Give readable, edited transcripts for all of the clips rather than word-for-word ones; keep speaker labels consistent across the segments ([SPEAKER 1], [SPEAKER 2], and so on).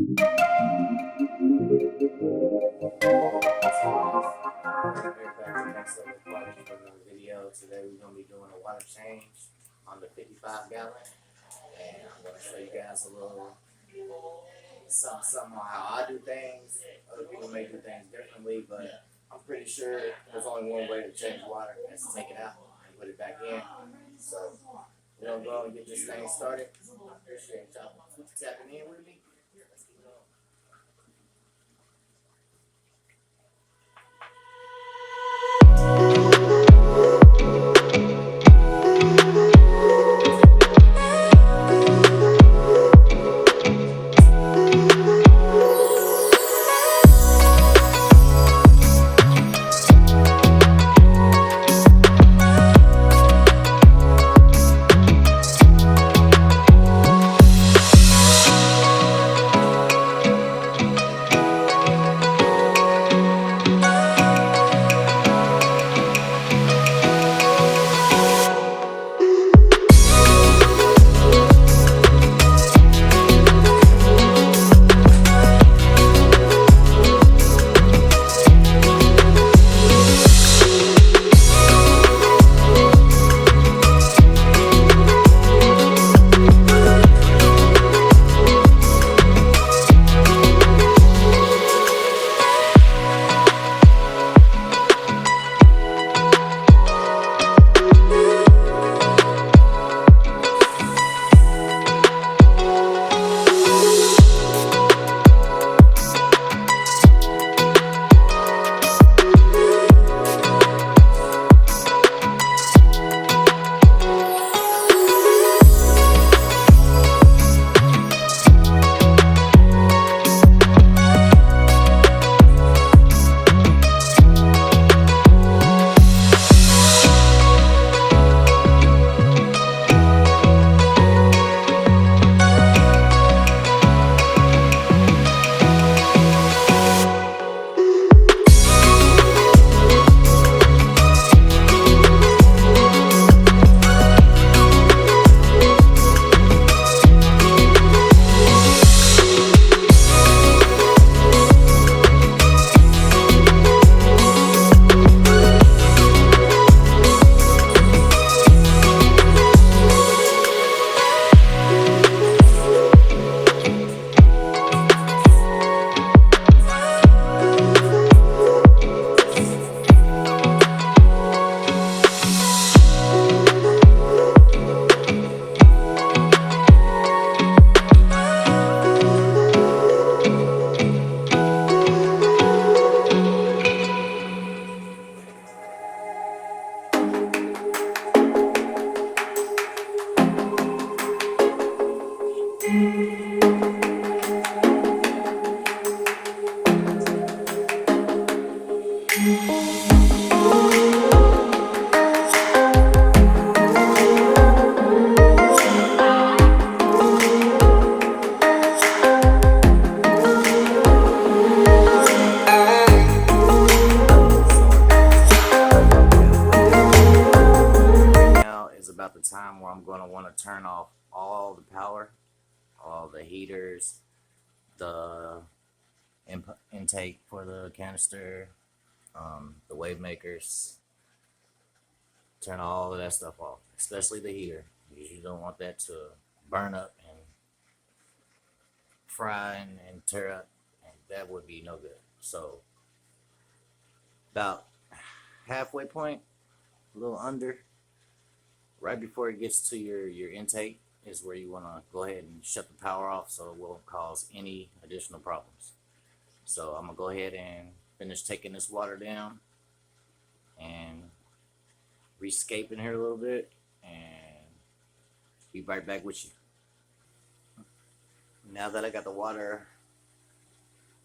[SPEAKER 1] Next level party for another video. Today we're gonna be doing a water change on the 55 gallon, and I'm gonna show you guys a little something on how I do things. Other people may do things differently, but I'm pretty sure there's only one way to change water, and that's to take it out and put it back in. So we're gonna go and get this thing started. I appreciate y'all tapping in with me. Let's get going. About the time where I'm going to want to turn off all the power, all the heaters, the intake for the canister, the wave makers. Turn all of that stuff off, especially the heater, because you don't want that to burn up and fry and tear up, and that would be no good. So about halfway point, a little under, right before it gets to your intake is where you want to go ahead and shut the power off so it won't cause any additional problems. So I'm gonna go ahead and finish taking this water down and rescaping here a little bit, and be right back with you. Now that I got the water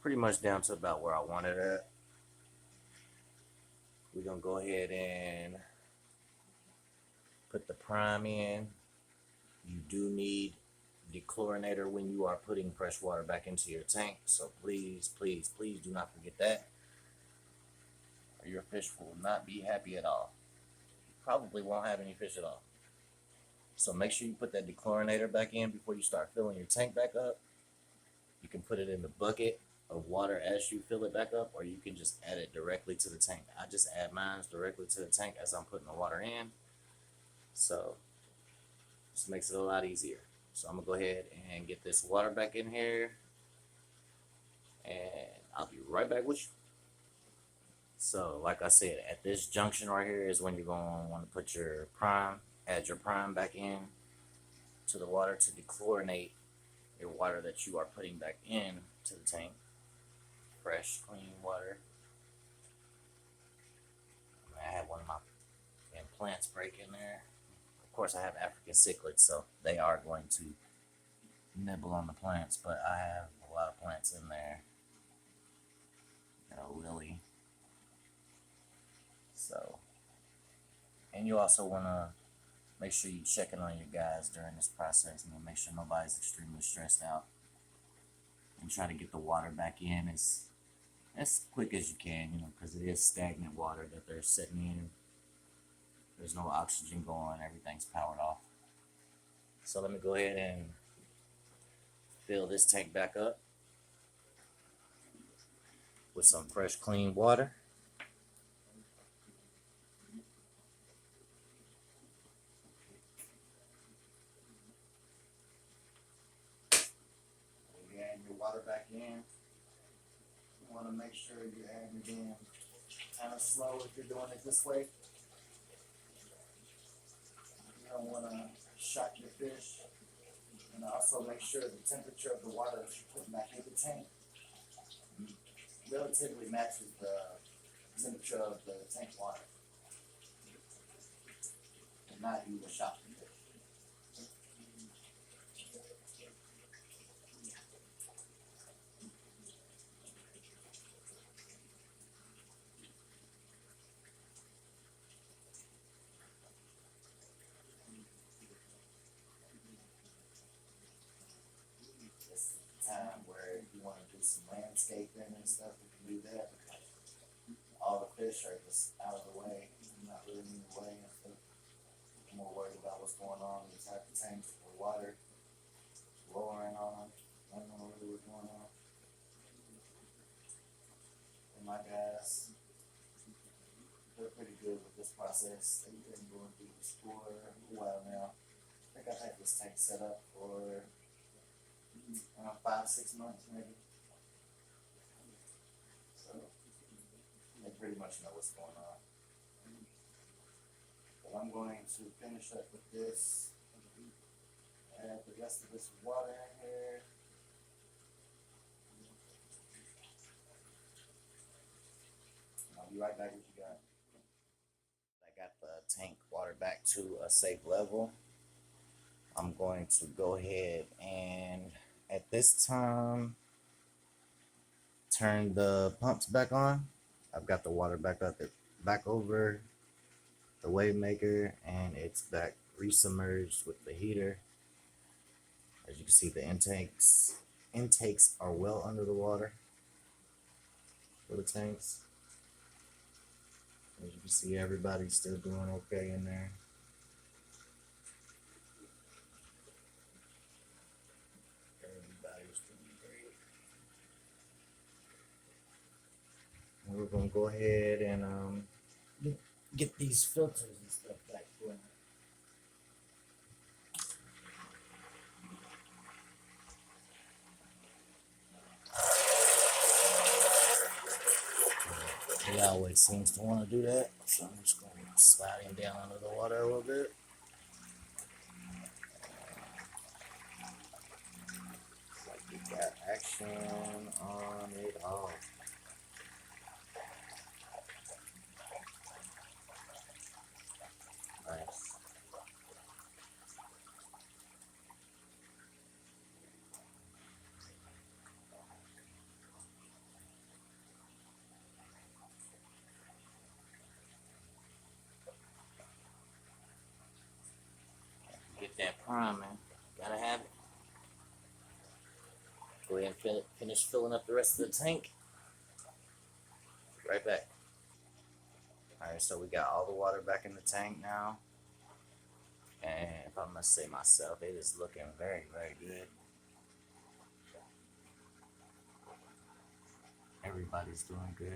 [SPEAKER 1] pretty much down to about where I want it at, we're gonna go ahead and put the prime in. You do need dechlorinator when you are putting fresh water back into your tank, so please do not forget that, or your fish will not be happy at all. You probably won't have any fish at all. So make sure you put that dechlorinator back in before you start filling your tank back up. You can put it in the bucket of water as you fill it back up, or you can just add it directly to the tank. I just add mine directly to the tank as I'm putting the water in. So this makes it a lot easier. So I'm gonna go ahead and get this water back in here, and I'll be right back with you. So like I said, at this junction right here is when you're gonna want to put your prime, add your prime back in to the water to dechlorinate your water that you are putting back in to the tank. Fresh, clean water. I have one of my plants break in there. Of course, I have African Cichlid, so they are going to nibble on the plants, but I have a lot of plants in there. Got a lily. So, and you also want to make sure you check in on your guys during this process and make sure nobody's extremely stressed out. And try to get the water back in as quick as you can, because it is stagnant water that they're sitting in. There's no oxygen going, everything's powered off. So let me go ahead and fill this tank back up with some fresh, clean water. You add your water back in. You want to make sure you're adding it in kind of slow if you're doing it this way. You don't want to shock your fish. And also make sure the temperature of the water that you're putting back in the tank relatively matches the temperature of the tank water. And not you will shock the fish. This is the time where if you want to do some landscaping and stuff, you can do that. All the fish are just out of the way, not really in the way. I'm more worried about what's going on inside the tank, the water lowering on them. I don't know really what's going on. And my guys, they're pretty good with this process. They've been going through this for a while now. I think I've had this tank set up for 5-6 months maybe. So they pretty much know what's going on. But I'm going to finish up with this. Add the rest of this water in here. I'll be right back with you guys. I got the tank water back to a safe level. I'm going to go ahead and at this time turn the pumps back on. I've got the water back over the wave maker, and it's back resubmerged with the heater. As you can see, the intakes are well under the water for the tanks. As you can see, everybody's still doing okay in there. Everybody's doing great. And we're gonna go ahead and get these filters and stuff back going. He always seems to want to do that, so I'm just going to slide him down under the water a little bit. Like we got action on it all. Nice. Get that prime, man. Gotta have it. Go ahead and finish filling up the rest of the tank. Right back. Alright, so we got all the water back in the tank now. And if I must say myself, it is looking very, very good. Everybody's doing good.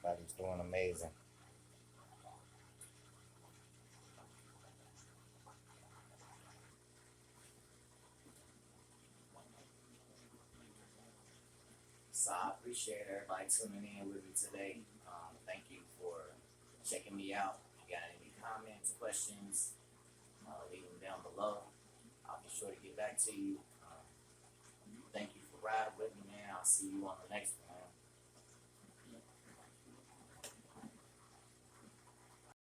[SPEAKER 1] Everybody's doing amazing. So I appreciate everybody tuning in with me today. Thank you for checking me out. If you got any comments, questions, leave them down below. I'll be sure to get back to you. Thank you for riding with me, man. I'll see you on the next one.